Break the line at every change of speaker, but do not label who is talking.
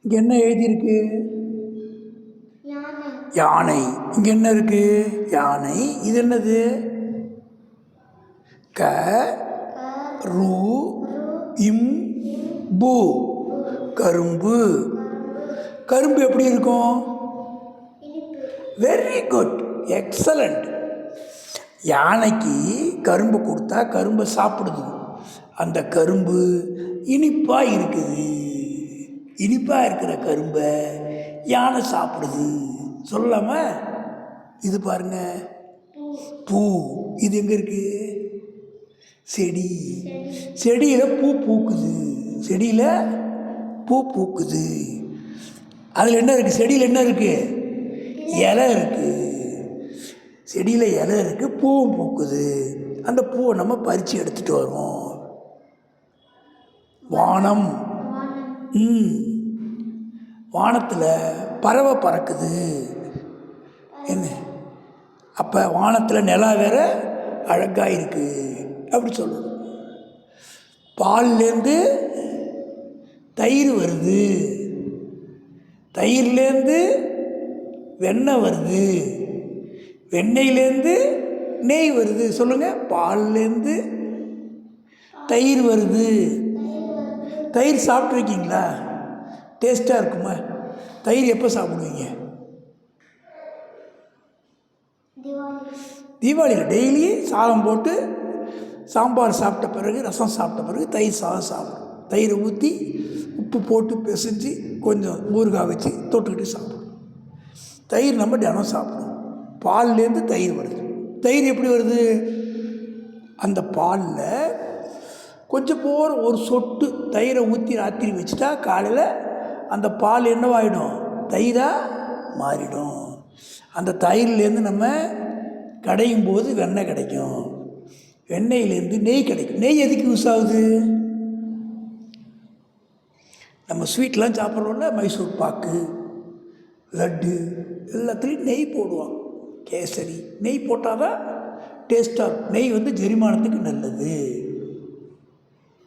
இங்கே என்ன எழுதியிருக்கு? யானை. இங்கே என்ன இருக்கு? யானை. இது என்னது? க ரு இம் பு, கரும்பு. கரும்பு எப்படி இருக்கும்? Very good, excellent. யானைக்கு கரும்பு கொடுத்தா கரும்பை சாப்பிடுது. அந்த கரும்பு இனிப்பாக இருக்குது. இனிப்பாக இருக்கிற கரும்பை யானை சாப்பிடுது. சொல்லலாமா? இது பாருங்க, பூ. இது எங்கே இருக்கு? செடி. செடியில் பூ பூக்குது. செடியில் பூ பூக்குது. அதில் என்ன இருக்குது? செடியில் என்ன இருக்குது? இலை இருக்குது. செடியில் இலை இருக்குது, பூவும் பூக்குது. அந்த பூவை நம்ம பறித்து எடுத்துகிட்டு வரோம். வானம். வானத்தில் பறவை பறக்குது. என்ன? அப்போ வானத்தில் நிலா வேற அழகாக இருக்குது அப்படி சொல்லணும். பால்லேருந்து தயிர் வருது. தயிர்லேருந்து வெண்ணெய் வருது. வெண்ணெயிலேருந்து நெய் வருது. சொல்லுங்கள். பால்லேருந்து தயிர் வருது. தயிர் சாப்பிட்ருக்கீங்களா? டேஸ்ட்டாக இருக்குமா? தயிர் எப்போ சாப்பிடுவீங்க? தீபாவளியில் டெய்லி சாதம் போட்டு சாம்பார் சாப்பிட்ட பிறகு, ரசம் சாப்பிட்ட பிறகு தயிர் சாதம் சாப்பிடும். தயிரை ஊற்றி உப்பு போட்டு பிசைஞ்சு கொஞ்சம் ஊறுகாய் வச்சு தொட்டுக்கிட்டு சாப்பிடும். தயிர் நம்ம தினம் சாப்பிடுவோம். பால்லேருந்து தயிர் வருது. தயிர் எப்படி வருது? அந்த பாலில் கொஞ்சம் போகிற ஒரு சொட்டு தயிரை ஊற்றி ராத்திரி வச்சுட்டா காலையில் அந்த பால் என்னவாயிடும்? தயிராக மாறிடும். அந்த தயிர்லேருந்து நம்ம கடையும் போது வெண்ணெய் கிடைக்கும். வெண்ணெயிலேருந்து நெய் கிடைக்கும். நெய் எதுக்கு யூஸ் ஆகுது? நம்ம ஸ்வீட்லாம் சாப்பிட்றோம்ல, மைசூர் பாக்கு, லட்டு, எல்லாத்துலேயும் நெய் போடுவாங்க. கேசரி நெய் போட்டால் தான் டேஸ்ட்டாக இருக்கும். நெய் வந்து ஜெரிமானத்துக்கு நல்லது.